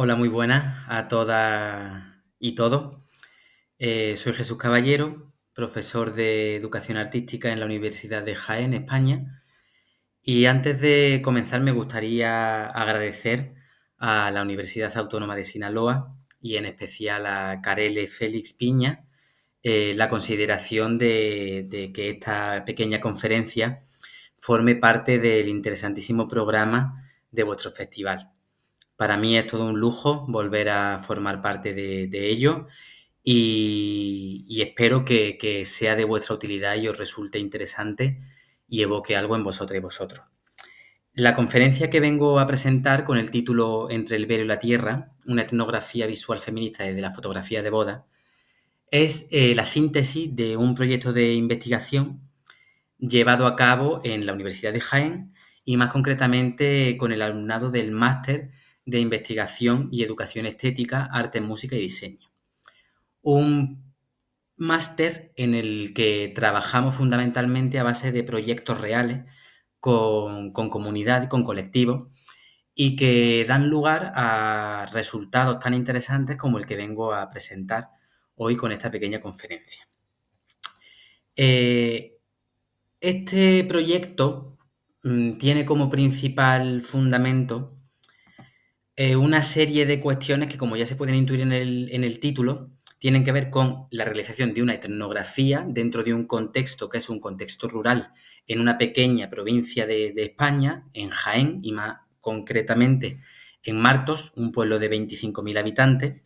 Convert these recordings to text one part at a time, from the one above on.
Hola, muy buenas a todas y todos. Soy Jesús Caballero, profesor de Educación Artística en la Universidad de Jaén, España. Y antes de comenzar, me gustaría agradecer a la Universidad Autónoma de Sinaloa y en especial a Carele Félix Piña la consideración de que esta pequeña conferencia forme parte del interesantísimo programa de vuestro festival. Para mí es todo un lujo volver a formar parte de ello y espero que sea de vuestra utilidad y os resulte interesante y evoque algo en vosotras y vosotros. La conferencia que vengo a presentar con el título Entre el velo y la tierra, una etnografía visual feminista desde la fotografía de boda, es la síntesis de un proyecto de investigación llevado a cabo en la Universidad de Jaén y más concretamente con el alumnado del Máster de Investigación y Educación Estética, Arte, Música y Diseño. Un máster en el que trabajamos fundamentalmente a base de proyectos reales con comunidad y con colectivos y que dan lugar a resultados tan interesantes como el que vengo a presentar hoy con esta pequeña conferencia. Este proyecto tiene como principal fundamento una serie de cuestiones que, como ya se pueden intuir en el título, tienen que ver con la realización de una etnografía dentro de un contexto que es un contexto rural en una pequeña provincia de España, en Jaén, y más concretamente en Martos, un pueblo de 25.000 habitantes.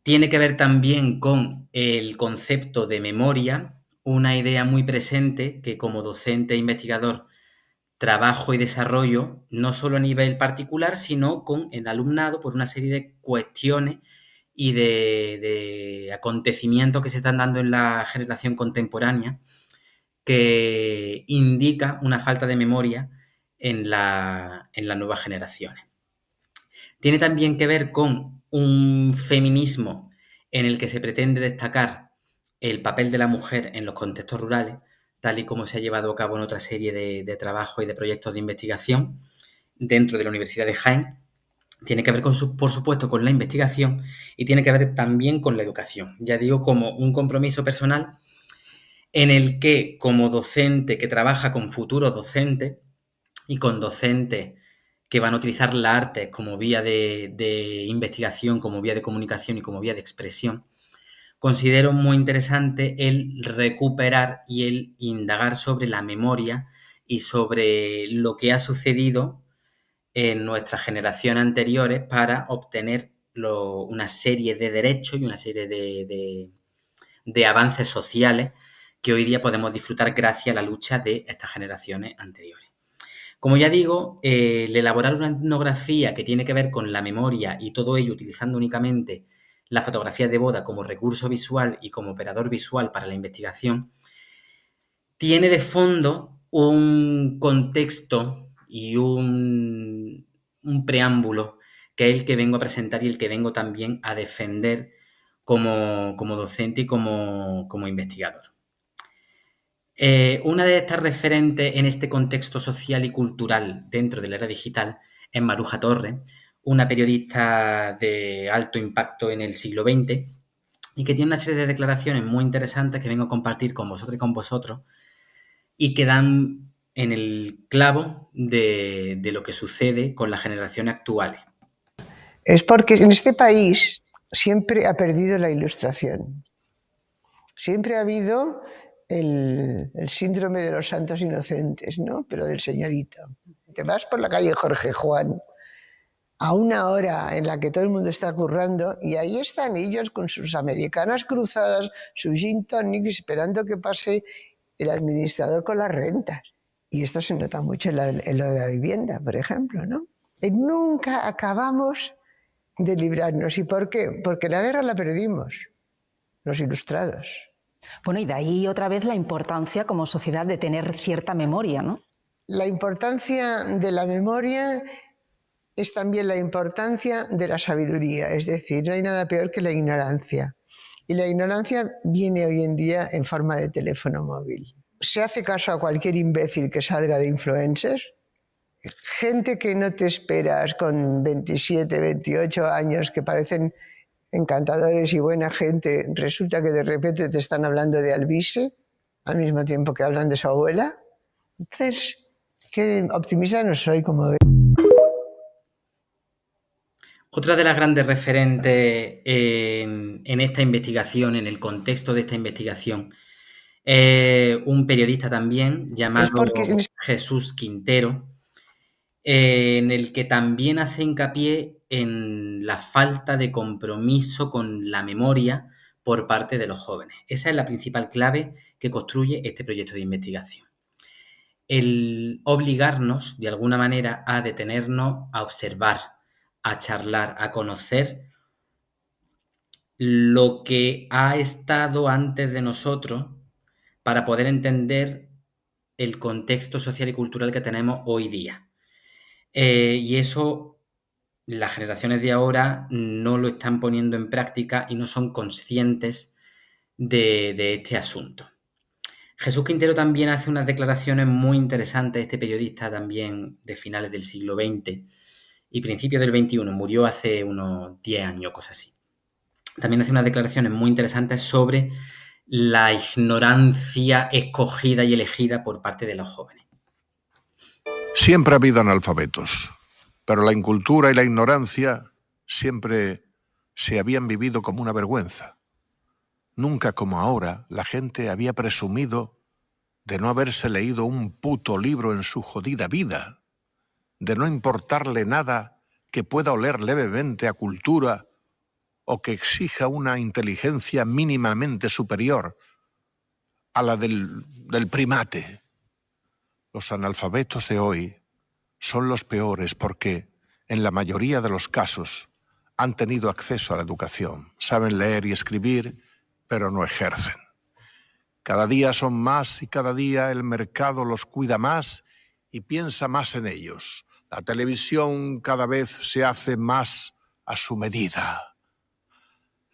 Tiene que ver también con el concepto de memoria, una idea muy presente que como docente e investigador trabajo y desarrollo, no solo a nivel particular, sino con el alumnado por una serie de cuestiones y de acontecimientos que se están dando en la generación contemporánea que indica una falta de memoria en las nuevas generaciones. Tiene también que ver con un feminismo en el que se pretende destacar el papel de la mujer en los contextos rurales, tal y como se ha llevado a cabo en otra serie de trabajos y de proyectos de investigación dentro de la Universidad de Jaén. Tiene que ver, por supuesto, con la investigación y tiene que ver también con la educación. Ya digo, como un compromiso personal en el que, como docente que trabaja con futuros docentes y con docentes que van a utilizar la arte como vía de investigación, como vía de comunicación y como vía de expresión, considero muy interesante el recuperar y el indagar sobre la memoria y sobre lo que ha sucedido en nuestras generaciones anteriores para obtener una serie de derechos y una serie de avances sociales que hoy día podemos disfrutar gracias a la lucha de estas generaciones anteriores. Como ya digo, el elaborar una etnografía que tiene que ver con la memoria y todo ello utilizando únicamente la fotografía de boda como recurso visual y como operador visual para la investigación, tiene de fondo un contexto y un preámbulo que es el que vengo a presentar y el que vengo también a defender como docente y como investigador. Una de estas referentes en este contexto social y cultural dentro de la era digital es Maruja Torres, una periodista de alto impacto en el siglo XX y que tiene una serie de declaraciones muy interesantes que vengo a compartir con vosotros y con vosotros y que dan en el clavo de lo que sucede con las generaciones actuales. Es porque en este país siempre ha perdido la ilustración. Siempre ha habido el síndrome de los santos inocentes, ¿no? Pero del señorito. Te vas por la calle Jorge Juan a una hora en la que todo el mundo está currando y ahí están ellos con sus americanas cruzadas, su gin tonic, esperando que pase el administrador con las rentas. Y esto se nota mucho en lo de la vivienda, por ejemplo, ¿no? Y nunca acabamos de librarnos. ¿Y por qué? Porque la guerra la perdimos, los ilustrados. Bueno, y de ahí otra vez la importancia como sociedad de tener cierta memoria, ¿no? La importancia de la memoria es también la importancia de la sabiduría, es decir, no hay nada peor que la ignorancia. Y la ignorancia viene hoy en día en forma de teléfono móvil. Se hace caso a cualquier imbécil que salga de influencer gente que no te esperas con 27, 28 años, que parecen encantadores y buena gente, resulta que de repente te están hablando de Alvise al mismo tiempo que hablan de su abuela. Entonces, qué optimista no soy, como ves. Otra de las grandes referentes en esta investigación, en el contexto de esta investigación, es un periodista también Es porque llamado Jesús Quintero, en el que también hace hincapié en la falta de compromiso con la memoria por parte de los jóvenes. Esa es la principal clave que construye este proyecto de investigación. El obligarnos, de alguna manera, a detenernos, a observar, a charlar, a conocer lo que ha estado antes de nosotros para poder entender el contexto social y cultural que tenemos hoy día. Y eso las generaciones de ahora no lo están poniendo en práctica y no son conscientes de este asunto. Jesús Quintero también hace unas declaraciones muy interesantes, este periodista también de finales del siglo XX y principios del XXI, murió hace unos 10 años, cosas así. También hace unas declaraciones muy interesantes sobre la ignorancia escogida y elegida por parte de los jóvenes. Siempre ha habido analfabetos, pero la incultura y la ignorancia siempre se habían vivido como una vergüenza. Nunca como ahora la gente había presumido de no haberse leído un puto libro en su jodida vida, de no importarle nada que pueda oler levemente a cultura o que exija una inteligencia mínimamente superior a la del primate. Los analfabetos de hoy son los peores porque, en la mayoría de los casos, han tenido acceso a la educación, saben leer y escribir, pero no ejercen. Cada día son más y cada día el mercado los cuida más y piensa más en ellos. La televisión cada vez se hace más a su medida.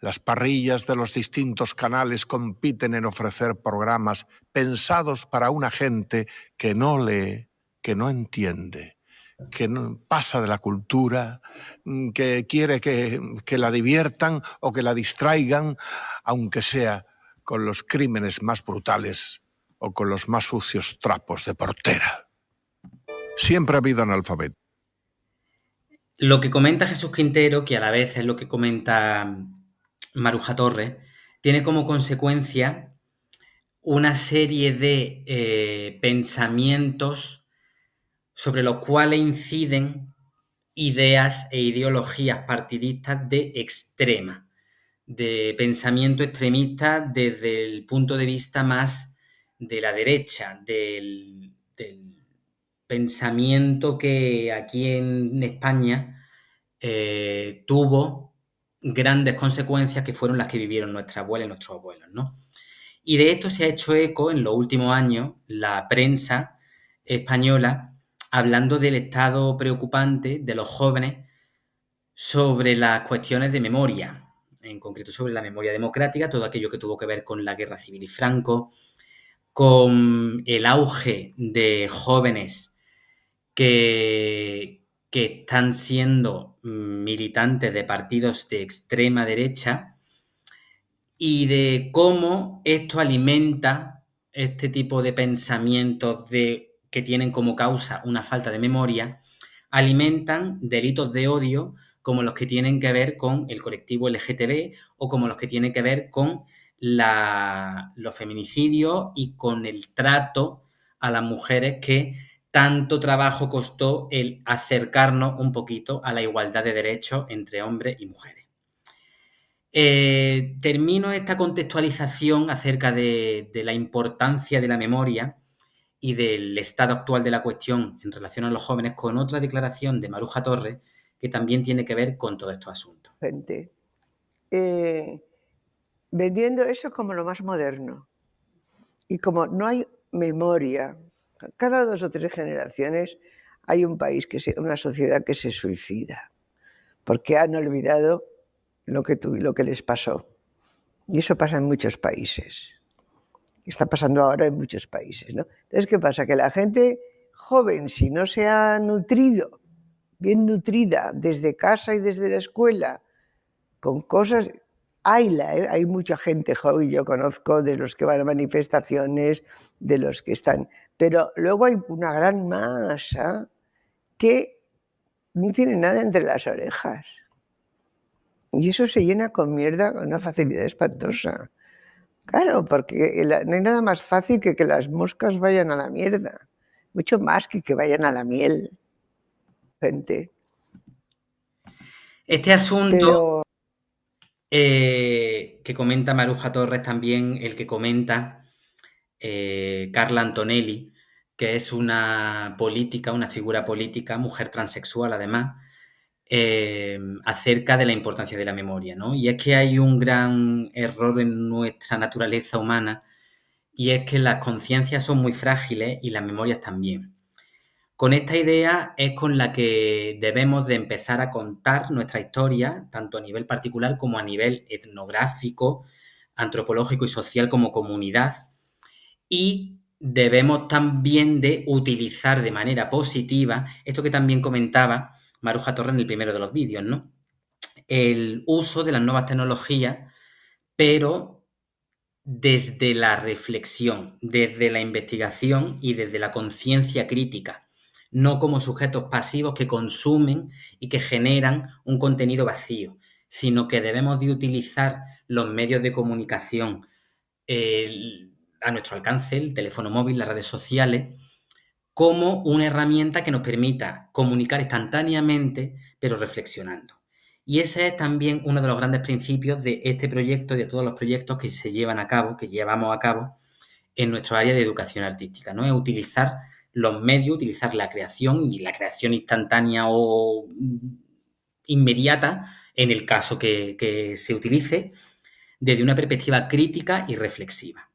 Las parrillas de los distintos canales compiten en ofrecer programas pensados para una gente que no lee, que no entiende, que no pasa de la cultura, que quiere que la diviertan o que la distraigan, aunque sea con los crímenes más brutales o con los más sucios trapos de portera. Siempre ha habido analfabetos. Lo que comenta Jesús Quintero, que a la vez es lo que comenta Maruja Torres, tiene como consecuencia una serie de pensamientos sobre los cuales inciden ideas e ideologías partidistas de extrema, de pensamiento extremista desde el punto de vista más de la derecha, del pensamiento que aquí en España tuvo grandes consecuencias que fueron las que vivieron nuestras abuelas y nuestros abuelos, ¿no? Y de esto se ha hecho eco en los últimos años la prensa española hablando del estado preocupante de los jóvenes sobre las cuestiones de memoria, en concreto sobre la memoria democrática, todo aquello que tuvo que ver con la Guerra Civil y Franco, con el auge de jóvenes que están siendo militantes de partidos de extrema derecha y de cómo esto alimenta este tipo de pensamientos que tienen como causa una falta de memoria, alimentan delitos de odio como los que tienen que ver con el colectivo LGTB o como los que tienen que ver con los feminicidios y con el trato a las mujeres que tanto trabajo costó el acercarnos un poquito a la igualdad de derechos entre hombres y mujeres. Termino esta contextualización acerca de la importancia de la memoria y del estado actual de la cuestión en relación a los jóvenes con otra declaración de Maruja Torres que también tiene que ver con todos estos asuntos. Gente, vendiendo eso como lo más moderno. Y como no hay memoria, cada 2 o 3 generaciones hay un país, una sociedad que se suicida, porque han olvidado lo que les pasó. Y eso pasa en muchos países. Está pasando ahora en muchos países, ¿no? Entonces, ¿qué pasa? Que la gente joven, si no se ha nutrido, bien nutrida, desde casa y desde la escuela, con cosas... Hay mucha gente joven, yo conozco, de los que van a manifestaciones, de los que están... Pero luego hay una gran masa que no tiene nada entre las orejas. Y eso se llena con mierda con una facilidad espantosa. Claro, porque no hay nada más fácil que las moscas vayan a la mierda. Mucho más que vayan a la miel, gente. Este asunto Pero que comenta Maruja Torres, también el que comenta Carla Antonelli, que es una política, una figura política, mujer transexual además, acerca de la importancia de la memoria, ¿no? Y es que hay un gran error en nuestra naturaleza humana, y es que las conciencias son muy frágiles y las memorias también. Con esta idea es con la que debemos de empezar a contar nuestra historia, tanto a nivel particular como a nivel etnográfico, antropológico y social como comunidad. Y debemos también de utilizar de manera positiva esto que también comentaba Maruja Torres en el primero de los vídeos, ¿no? El uso de las nuevas tecnologías, pero desde la reflexión, desde la investigación y desde la conciencia crítica, no como sujetos pasivos que consumen y que generan un contenido vacío, sino que debemos de utilizar los medios de comunicación a nuestro alcance, el teléfono móvil, las redes sociales, como una herramienta que nos permita comunicar instantáneamente, pero reflexionando. Y ese es también uno de los grandes principios de este proyecto y de todos los proyectos que se llevan a cabo, que llevamos a cabo en nuestro área de educación artística, ¿no? Es utilizar los medios, utilizar la creación y la creación instantánea o inmediata, en el caso que se utilice, desde una perspectiva crítica y reflexiva.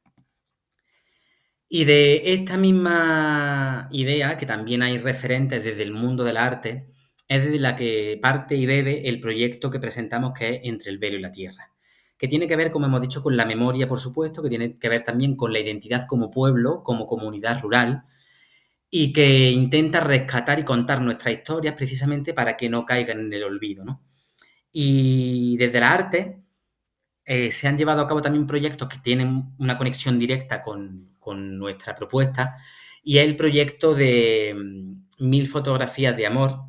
Y de esta misma idea, que también hay referentes desde el mundo del arte, es desde la que parte y bebe el proyecto que presentamos, que es Entre el Velo y la Tierra, que tiene que ver, como hemos dicho, con la memoria, por supuesto, que tiene que ver también con la identidad como pueblo, como comunidad rural, y que intenta rescatar y contar nuestras historias precisamente para que no caigan en el olvido, ¿no? Y desde la arte se han llevado a cabo también proyectos que tienen una conexión directa con nuestra propuesta, y es el proyecto de 1000 fotografías de amor,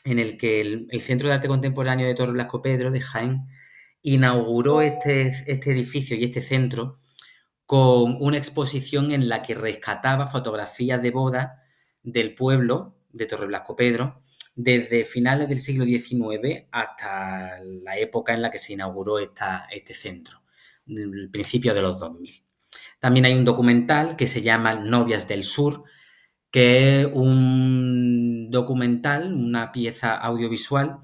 en el que el Centro de Arte Contemporáneo de Torre Blasco Pedro de Jaén inauguró este edificio y este centro con una exposición en la que rescataba fotografías de boda del pueblo de Torre Blasco Pedro desde finales del siglo XIX hasta la época en la que se inauguró este centro, el principio de los 2000. También hay un documental que se llama Novias del Sur, que es un documental, una pieza audiovisual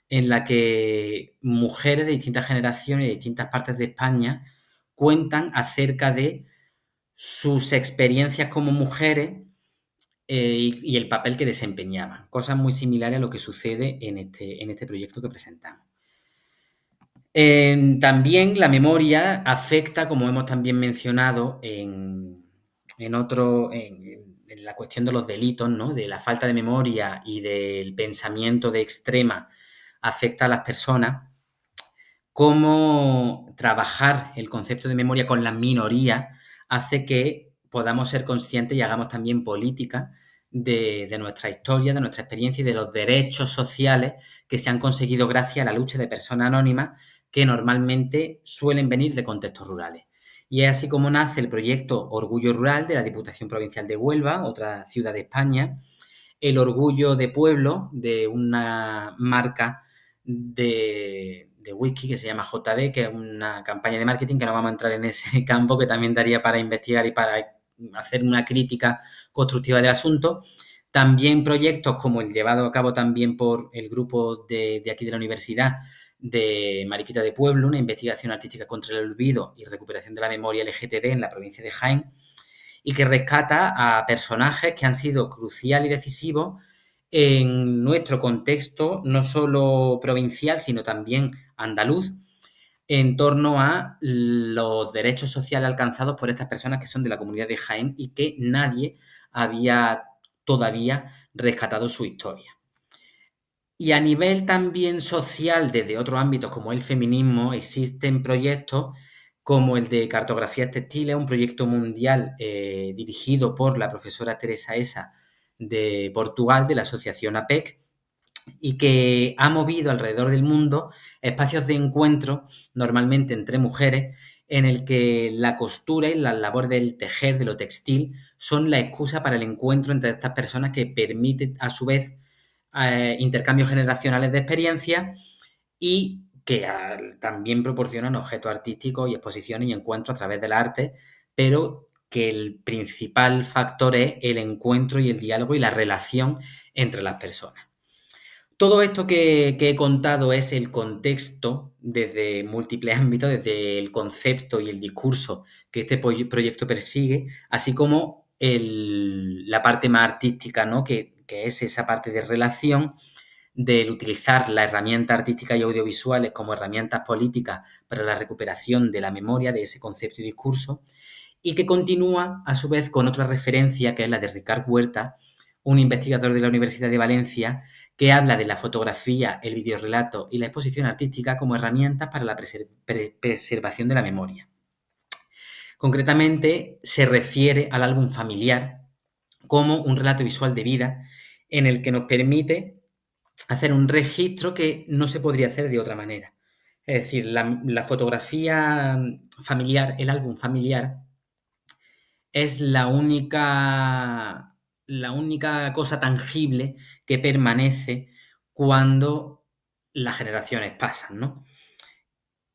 en la que mujeres de distintas generaciones y de distintas partes de España cuentan acerca de sus experiencias como mujeres y el papel que desempeñaban. Cosas muy similares a lo que sucede en este proyecto que presentamos. También la memoria afecta, como hemos también mencionado, en la cuestión de los delitos, ¿no? De la falta de memoria y del pensamiento de extrema afecta a las personas. Cómo trabajar el concepto de memoria con las minorías hace que podamos ser conscientes y hagamos también política de nuestra historia, de nuestra experiencia y de los derechos sociales que se han conseguido gracias a la lucha de personas anónimas que normalmente suelen venir de contextos rurales. Y es así como nace el proyecto Orgullo Rural de la Diputación Provincial de Huelva, otra ciudad de España, el Orgullo de Pueblo, de una marca de whisky que se llama JB, que es una campaña de marketing, que no vamos a entrar en ese campo, que también daría para investigar y para hacer una crítica constructiva del asunto. También proyectos como el llevado a cabo también por el grupo de aquí de la universidad, de Mariquita de Pueblo, una investigación artística contra el olvido y recuperación de la memoria LGTB en la provincia de Jaén, y que rescata a personajes que han sido cruciales y decisivos en nuestro contexto, no solo provincial, sino también andaluz, en torno a los derechos sociales alcanzados por estas personas que son de la comunidad de Jaén y que nadie había todavía rescatado su historia. Y a nivel también social, desde otros ámbitos como el feminismo, existen proyectos como el de Cartografías Textiles, un proyecto mundial dirigido por la profesora Teresa Essa de Portugal, de la asociación APEC, y que ha movido alrededor del mundo espacios de encuentro, normalmente entre mujeres, en el que la costura y la labor del tejer, de lo textil, son la excusa para el encuentro entre estas personas que permite, a su vez, intercambios generacionales de experiencias y que también proporcionan objetos artísticos y exposiciones y encuentros a través del arte, pero que el principal factor es el encuentro y el diálogo y la relación entre las personas. Todo esto que he contado es el contexto desde múltiples ámbitos, desde el concepto y el discurso que este proyecto persigue, así como la parte más artística, ¿no? que es esa parte de relación del utilizar las herramientas artísticas y audiovisuales como herramientas políticas para la recuperación de la memoria de ese concepto y discurso, y que continúa a su vez con otra referencia que es la de Ricard Huerta, un investigador de la Universidad de Valencia, que habla de la fotografía, el videorrelato y la exposición artística como herramientas para la preservación de la memoria. Concretamente, se refiere al álbum familiar como un relato visual de vida en el que nos permite hacer un registro que no se podría hacer de otra manera. Es decir, la fotografía familiar, el álbum familiar, es la única cosa tangible que permanece cuando las generaciones pasan, ¿no?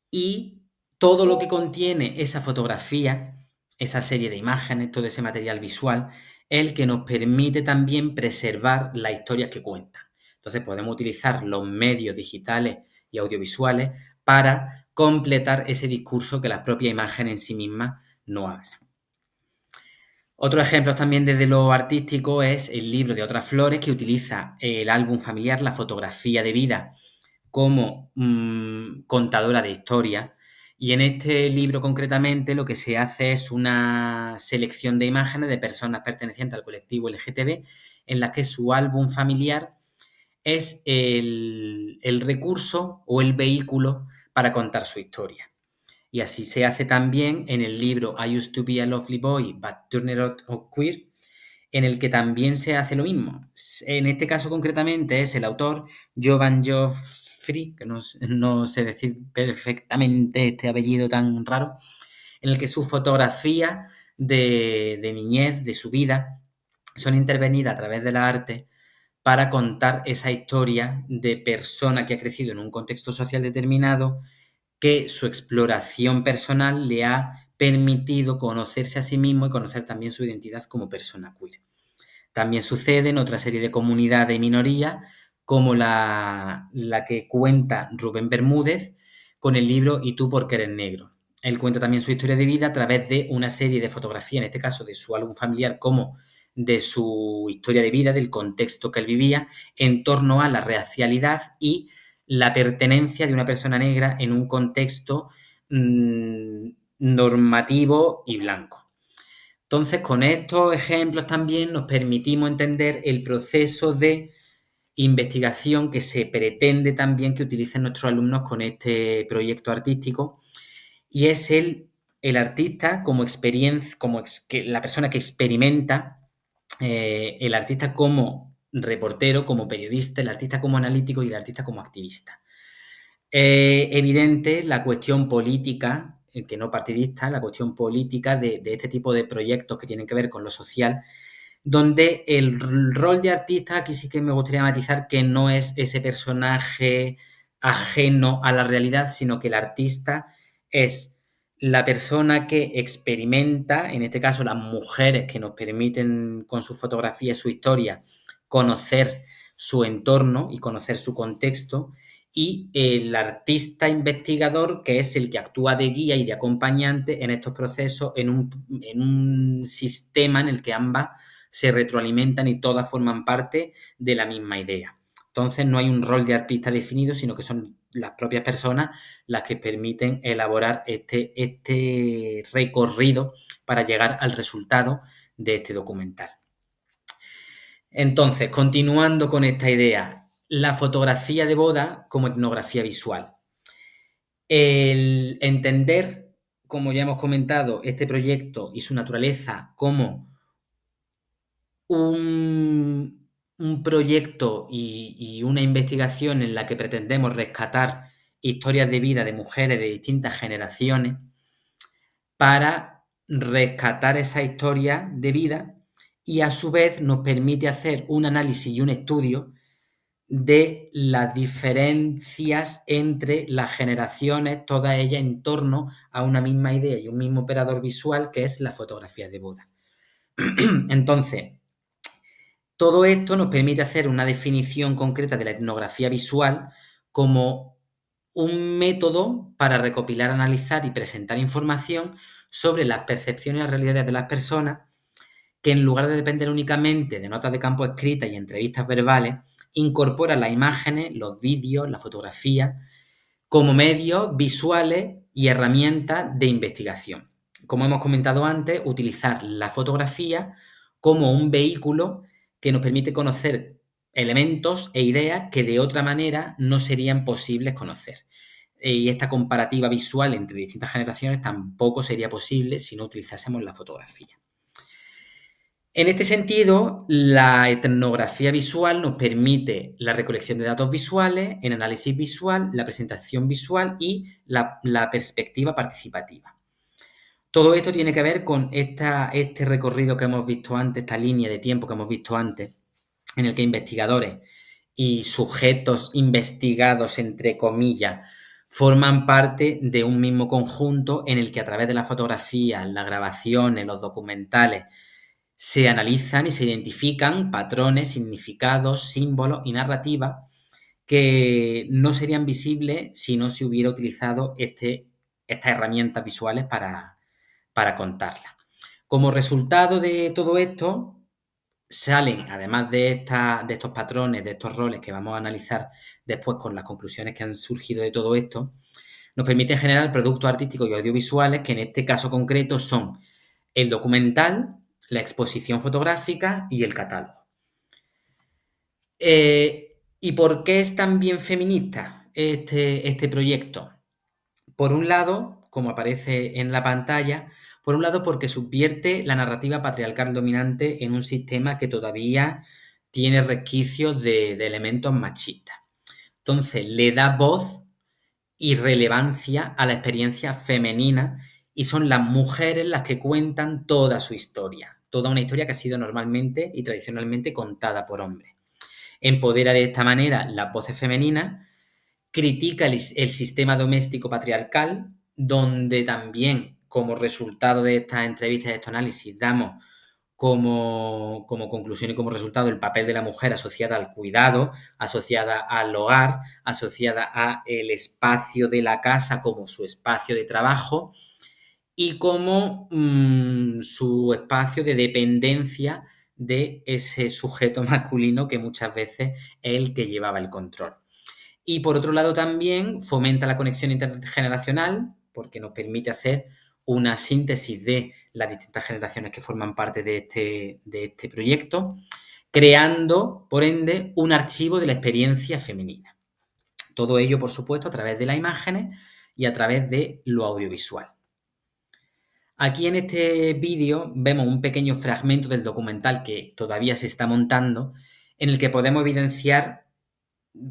Y todo lo que contiene esa fotografía, esa serie de imágenes, todo ese material visual, es el que nos permite también preservar las historias que cuentan. Entonces podemos utilizar los medios digitales y audiovisuales para completar ese discurso que la propia imagen en sí misma no habla. Otro ejemplo también desde lo artístico es el libro de Otras Flores, que utiliza el álbum familiar, la fotografía de vida, como contadora de historia. Y en este libro concretamente lo que se hace es una selección de imágenes de personas pertenecientes al colectivo LGTB, en las que su álbum familiar es el recurso o el vehículo para contar su historia. Y así se hace también en el libro I Used to Be a Lovely Boy, But Turned Out Queer, en el que también se hace lo mismo. En este caso concretamente es el autor Jovan Joffrey, que no sé decir perfectamente este apellido tan raro, en el que sus fotografías de niñez, de su vida, son intervenidas a través de la arte para contar esa historia de persona que ha crecido en un contexto social determinado, que su exploración personal le ha permitido conocerse a sí mismo y conocer también su identidad como persona queer. También sucede en otra serie de comunidades y minorías, como la que cuenta Rubén Bermúdez con el libro ¿Y tú por qué eres negro? Él cuenta también su historia de vida a través de una serie de fotografías, en este caso de su álbum familiar, como de su historia de vida, del contexto que él vivía, en torno a la racialidad y la pertenencia de una persona negra en un contexto normativo y blanco. Entonces, con estos ejemplos también nos permitimos entender el proceso de investigación que se pretende también que utilicen nuestros alumnos con este proyecto artístico, y es el artista como experiencia, la persona que experimenta, el artista como reportero, como periodista, el artista como analítico y el artista como activista. Evidente la cuestión política, que no partidista, la cuestión política de este tipo de proyectos que tienen que ver con lo social, donde el rol de artista, aquí sí que me gustaría matizar que no es ese personaje ajeno a la realidad, sino que el artista es la persona que experimenta, en este caso las mujeres que nos permiten con su fotografía y su historia conocer su entorno y conocer su contexto, y el artista investigador, que es el que actúa de guía y de acompañante en estos procesos, en un sistema en el que ambas se retroalimentan y todas forman parte de la misma idea. Entonces no hay un rol de artista definido, sino que son las propias personas las que permiten elaborar este recorrido para llegar al resultado de este documental. Entonces, continuando con esta idea, la fotografía de boda como etnografía visual. El entender, como ya hemos comentado, este proyecto y su naturaleza como un proyecto y una investigación en la que pretendemos rescatar historias de vida de mujeres de distintas generaciones para rescatar esa historia de vida y a su vez nos permite hacer un análisis y un estudio de las diferencias entre las generaciones, todas ellas en torno a una misma idea y un mismo operador visual que es la fotografía de boda. Entonces, todo esto nos permite hacer una definición concreta de la etnografía visual como un método para recopilar, analizar y presentar información sobre las percepciones y las realidades de las personas que en lugar de depender únicamente de notas de campo escritas y entrevistas verbales, incorpora las imágenes, los vídeos, la fotografía como medios visuales y herramientas de investigación. Como hemos comentado antes, utilizar la fotografía como un vehículo que nos permite conocer elementos e ideas que de otra manera no serían posibles conocer. Y esta comparativa visual entre distintas generaciones tampoco sería posible si no utilizásemos la fotografía. En este sentido, la etnografía visual nos permite la recolección de datos visuales, el análisis visual, la presentación visual y la perspectiva participativa. Todo esto tiene que ver con este recorrido que hemos visto antes, esta línea de tiempo que hemos visto antes, en el que investigadores y sujetos investigados, entre comillas, forman parte de un mismo conjunto en el que a través de las fotografías, las grabaciones, los documentales, se analizan y se identifican patrones, significados, símbolos y narrativas que no serían visibles si no se hubiera utilizado estas herramientas visuales para contarlas. Como resultado de todo esto, salen, además de estos patrones, de estos roles que vamos a analizar después con las conclusiones que han surgido de todo esto, nos permiten generar productos artísticos y audiovisuales que en este caso concreto son el documental, la exposición fotográfica y el catálogo. ¿Y por qué es tan bien feminista este proyecto? Por un lado, como aparece en la pantalla, por un lado porque subvierte la narrativa patriarcal dominante en un sistema que todavía tiene resquicios de elementos machistas. Entonces, le da voz y relevancia a la experiencia femenina y son las mujeres las que cuentan toda su historia, toda una historia que ha sido normalmente y tradicionalmente contada por hombres. Empodera de esta manera las voces femeninas, critica el sistema doméstico patriarcal, donde también como resultado de estas entrevistas, de estos análisis, damos como conclusión y como resultado el papel de la mujer asociada al cuidado, asociada al hogar, asociada al espacio de la casa como su espacio de trabajo y como su espacio de dependencia de ese sujeto masculino que muchas veces es el que llevaba el control. Y por otro lado también fomenta la conexión intergeneracional porque nos permite hacer una síntesis de las distintas generaciones que forman parte de este proyecto, creando, por ende, un archivo de la experiencia femenina. Todo ello, por supuesto, a través de las imágenes y a través de lo audiovisual. Aquí en este vídeo vemos un pequeño fragmento del documental que todavía se está montando, en el que podemos evidenciar,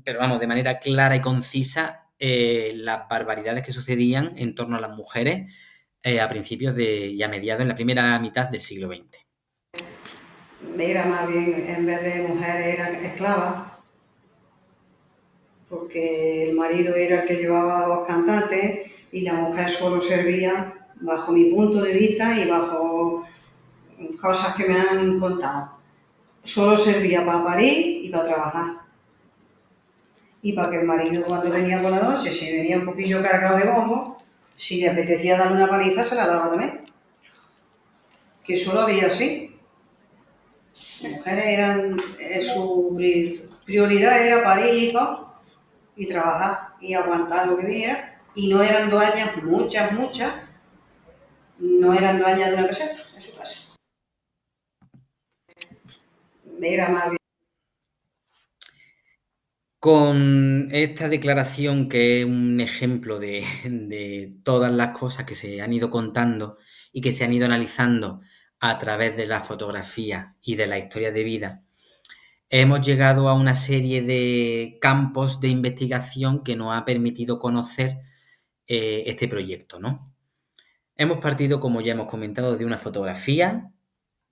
pero vamos, de manera clara y concisa, las barbaridades que sucedían en torno a las mujeres a principios y a mediados en la primera mitad del siglo XX. Era más bien, en vez de mujeres, eran esclavas, porque el marido era el que llevaba a los cantantes y la mujer solo servía, bajo mi punto de vista y bajo cosas que me han contado, solo servía para parir y para trabajar. Y para que el marido cuando venía por la noche, si venía un poquillo cargado de bombo, si le apetecía darle una paliza, se la daba también. Que solo había así. Las mujeres eran, su prioridad era parir hijos y trabajar y aguantar lo que viniera. Y no eran dueñas, muchas, no eran dueñas de una peseta en su casa. era más bien. Con esta declaración, que es un ejemplo de todas las cosas que se han ido contando y que se han ido analizando a través de la fotografía y de la historia de vida, hemos llegado a una serie de campos de investigación que nos ha permitido conocer este proyecto, ¿no? Hemos partido, como ya hemos comentado, de una fotografía,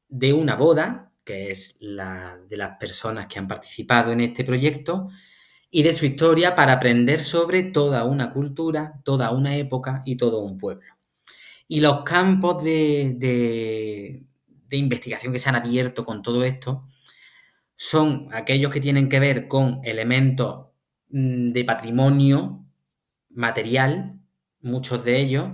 de una boda, que es la de las personas que han participado en este proyecto, y de su historia para aprender sobre toda una cultura, toda una época y todo un pueblo. Y los campos de investigación que se han abierto con todo esto son aquellos que tienen que ver con elementos de patrimonio material, muchos de ellos,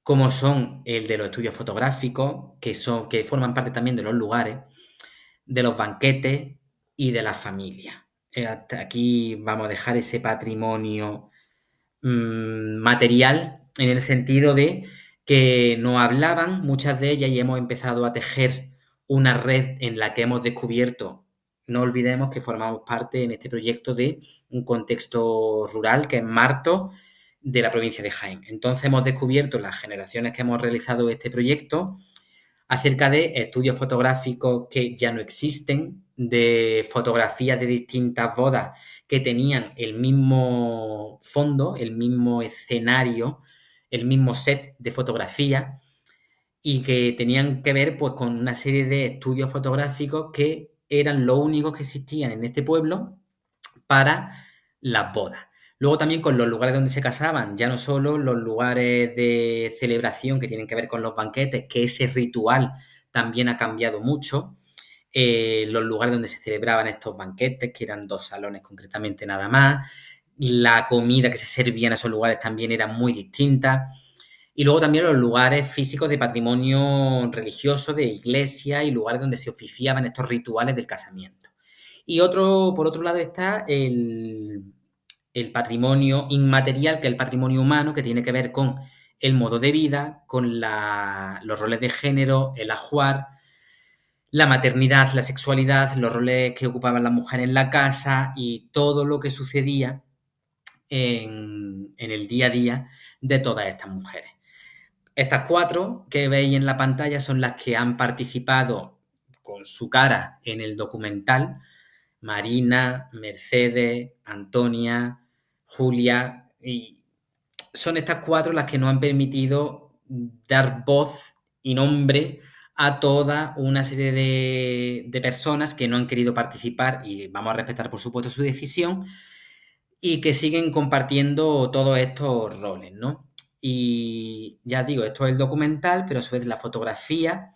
como son el de los estudios fotográficos, que forman parte también de los lugares, de los banquetes y de las familias. Hasta aquí vamos a dejar ese patrimonio material, en el sentido de que nos hablaban muchas de ellas y hemos empezado a tejer una red en la que hemos descubierto, no olvidemos que formamos parte en este proyecto de un contexto rural que es Marto, de la provincia de Jaén. Entonces hemos descubierto, las generaciones que hemos realizado este proyecto, acerca de estudios fotográficos que ya no existen, de fotografías de distintas bodas que tenían el mismo fondo, el mismo escenario, el mismo set de fotografía y que tenían que ver pues con una serie de estudios fotográficos que eran los únicos que existían en este pueblo para las bodas. Luego también con los lugares donde se casaban, ya no solo los lugares de celebración que tienen que ver con los banquetes, que ese ritual también ha cambiado mucho, los lugares donde se celebraban estos banquetes, que eran 2 salones concretamente nada más, la comida que se servía en esos lugares también era muy distinta, y luego también los lugares físicos de patrimonio religioso, de iglesia y lugares donde se oficiaban estos rituales del casamiento. Y por otro lado está el patrimonio inmaterial, que es el patrimonio humano, que tiene que ver con el modo de vida, con los roles de género, el ajuar, la maternidad, la sexualidad, los roles que ocupaban las mujeres en la casa y todo lo que sucedía en el día a día de todas estas mujeres. Estas 4 que veis en la pantalla son las que han participado con su cara en el documental: Marina, Mercedes, Antonia, Julia, y son estas 4 las que nos han permitido dar voz y nombre a toda una serie de personas que no han querido participar, y vamos a respetar, por supuesto, su decisión, y que siguen compartiendo todos estos roles, ¿no? Y ya digo, esto es el documental, pero a su vez la fotografía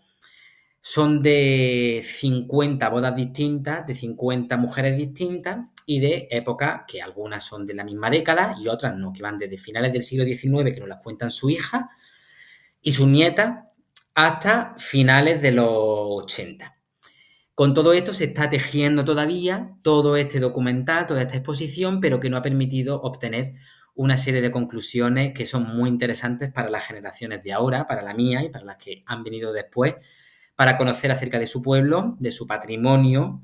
son de 50 bodas distintas, de 50 mujeres distintas y de épocas que algunas son de la misma década y otras no, que van desde finales del siglo XIX, que nos las cuentan su hija y sus nietas, hasta finales de los 80. Con todo esto se está tejiendo todavía todo este documental, toda esta exposición, pero que no ha permitido obtener una serie de conclusiones que son muy interesantes para las generaciones de ahora, para la mía y para las que han venido después, para conocer acerca de su pueblo, de su patrimonio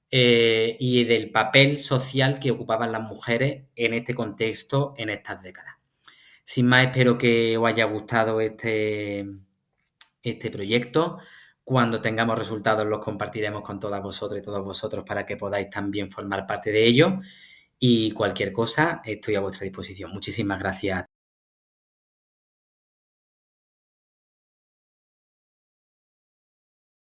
y del papel social que ocupaban las mujeres en este contexto, en estas décadas. Sin más, espero que os haya gustado este proyecto. Cuando tengamos resultados los compartiremos con todas vosotras y todos vosotros para que podáis también formar parte de ello. Y cualquier cosa, estoy a vuestra disposición. Muchísimas gracias.